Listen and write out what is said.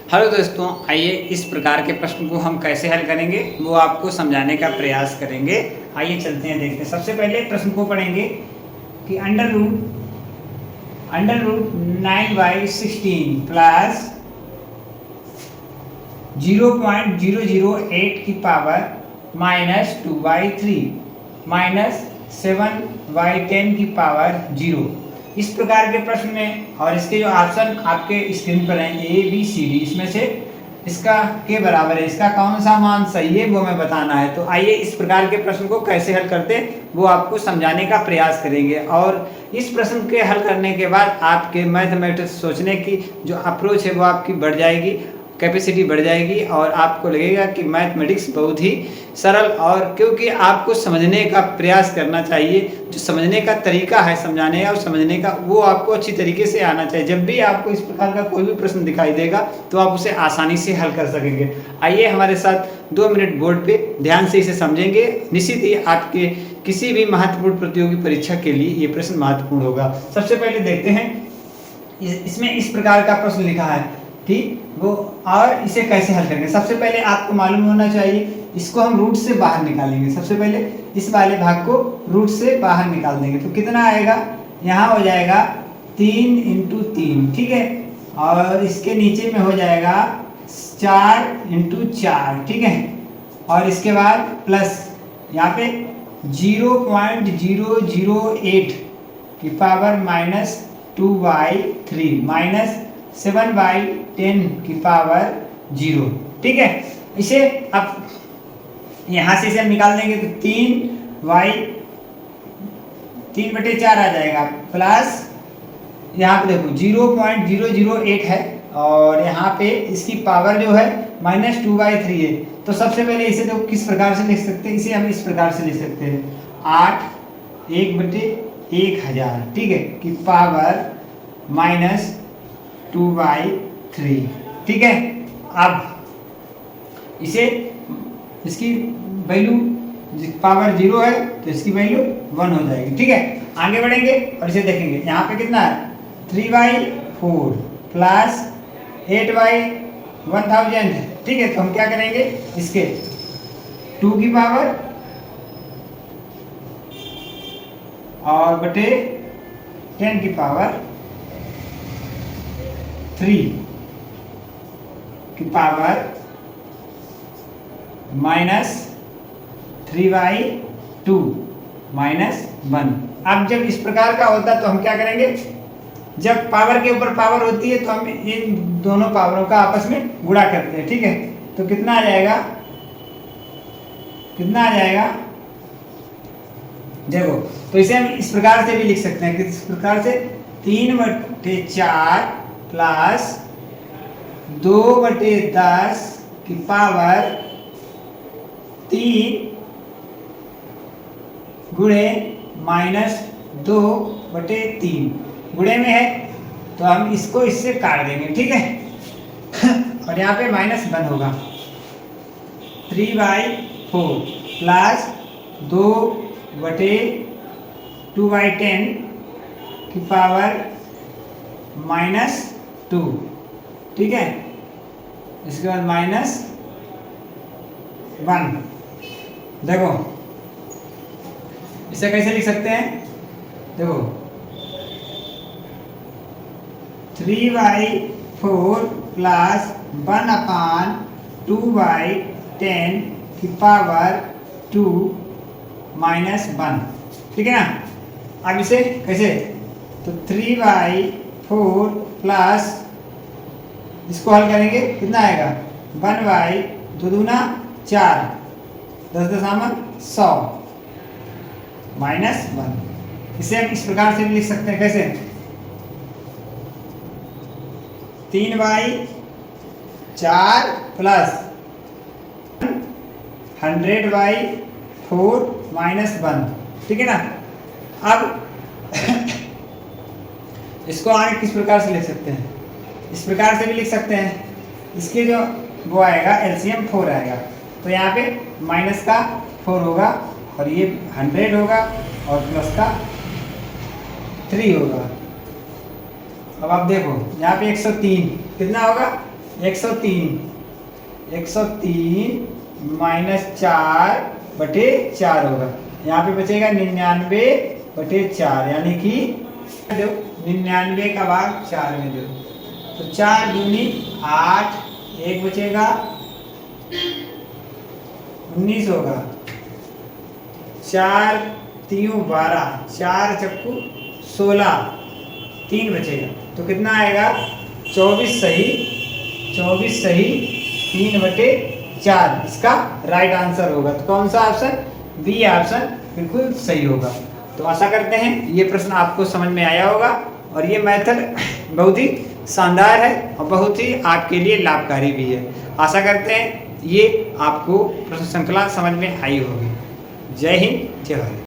Hello दोस्तों, आइए इस प्रकार के प्रश्न को हम कैसे हल करेंगे वो आपको समझाने का प्रयास करेंगे। आइए चलते हैं, देखते हैं। सबसे पहले प्रश्न को पढ़ेंगे कि अंडर रूट 9/16 प्लस 0.008 की पावर -2/3 माइनस 7/10 की पावर 0। इस प्रकार के प्रश्न में और इसके जो ऑप्शन आपके स्क्रीन पर हैं ABCD, इसमें से इसका के बराबर है, इसका कौन सा मान सही है वो हमें बताना है। तो आइए इस प्रकार के प्रश्न को कैसे हल करते वो आपको समझाने का प्रयास करेंगे। और इस प्रश्न के हल करने के बाद आपके मैथमेटिक्स सोचने की जो अप्रोच है वो आपकी बढ़ जाएगी, कैपेसिटी बढ़ जाएगी और आपको लगेगा कि मैथमेटिक्स बहुत ही सरल, और क्योंकि आपको समझने का प्रयास करना चाहिए, जो समझने का तरीका है समझाने और समझने का वो आपको अच्छी तरीके से आना चाहिए। जब भी आपको इस प्रकार का कोई भी प्रश्न दिखाई देगा तो आप उसे आसानी से हल कर सकेंगे। आइए हमारे साथ 2 मिनट बोर्ड पे ध्यान से इसे समझेंगे। निश्चित ही आपके किसी भी महत्वपूर्ण प्रतियोगी परीक्षा के लिए ये प्रश्न महत्वपूर्ण होगा। सबसे पहले देखते हैं, इसमें इस प्रकार का प्रश्न लिखा है, ठीक वो, और इसे कैसे हल करेंगे। सबसे पहले आपको मालूम होना चाहिए, इसको हम रूट से बाहर निकालेंगे। सबसे पहले इस वाले भाग को रूट से बाहर निकाल देंगे तो कितना आएगा, यहाँ हो जाएगा 3 × 3, ठीक है, और इसके नीचे में हो जाएगा 4 × 4, ठीक है, और इसके बाद प्लस यहाँ पे 0.008 की पावर -2/3 माइनस 7/10 की पावर 0, ठीक है। इसे अब यहाँ से इसे हम निकाल देंगे तो 3/4 आ जाएगा, प्लस यहाँ पे देखो 0.008 है और यहाँ पे इसकी पावर जो है -2/3 है। तो सबसे पहले इसे तो किस प्रकार से लिख सकते हैं, इसे हम इस प्रकार से लिख सकते हैं 8 1/1000, ठीक है, की पावर -2/3, ठीक है। अब इसे इसकी वैल्यू पावर 0 है तो इसकी वैल्यू 1 हो जाएगी, ठीक है। आगे बढ़ेंगे और इसे देखेंगे, यहाँ पे कितना है 3/4 प्लस 8/1000, ठीक है। तो हम क्या करेंगे, इसके 2 की पावर और बटे 10 की पावर 3 की पावर -3/2 -1। अब जब इस प्रकार का होता है तो हम क्या करेंगे, जब पावर के ऊपर पावर होती है तो हम इन दोनों पावरों का आपस में गुणा करते हैं, ठीक है। तो कितना आ जाएगा, देखो, तो इसे हम इस प्रकार से भी लिख सकते हैं, किस प्रकार से 3/4 प्लस 2/10 की पावर 3 गुणे -2/3 गुणे में है तो हम इसको इससे काट देंगे, ठीक है। और यहाँ पे -1 होगा, 3/4 प्लस 2/10 की पावर -2, ठीक है। इसके बाद -1। देखो इसे कैसे लिख सकते हैं, देखो 3/4 प्लस 1/2/10 की पावर 2 -1, ठीक है ना। अब इसे कैसे, तो 3/4 प्लस इसको हल करेंगे, कितना आएगा 1/2 दूना 4, 10 दशामलव 100 -1। इसे हम इस प्रकार से भी लिख सकते हैं, कैसे 3/4 प्लस 100/4 -1, ठीक है ना। अब इसको आगे किस प्रकार से लिख सकते हैं, इस प्रकार से भी लिख सकते हैं। इसके जो वो आएगा LCM 4 आएगा, तो यहाँ पे माइनस का 4 होगा और ये 100 होगा और प्लस का 3 होगा। अब आप देखो यहाँ पे 103 कितना होगा 103 माइनस 4/4 होगा। यहाँ पे बचेगा 99/4, यानी कि 99 का भाग 4 में दो, तो 4 दूनी 8, 1 बचेगा 19 होगा, 4 3 12, 4 चक्कू 16, 3 बचेगा, तो कितना आएगा 24 सही 3/4 इसका राइट आंसर होगा। तो कौन सा ऑप्शन? बी ऑप्शन बिल्कुल सही होगा। तो आशा करते हैं ये प्रश्न आपको समझ में आया होगा, और ये मेथड बहुत ही शानदार है और बहुत ही आपके लिए लाभकारी भी है। आशा करते हैं ये आपको प्रश्न श्रृंखला समझ में आई होगी। जय हिंद, जय भारत।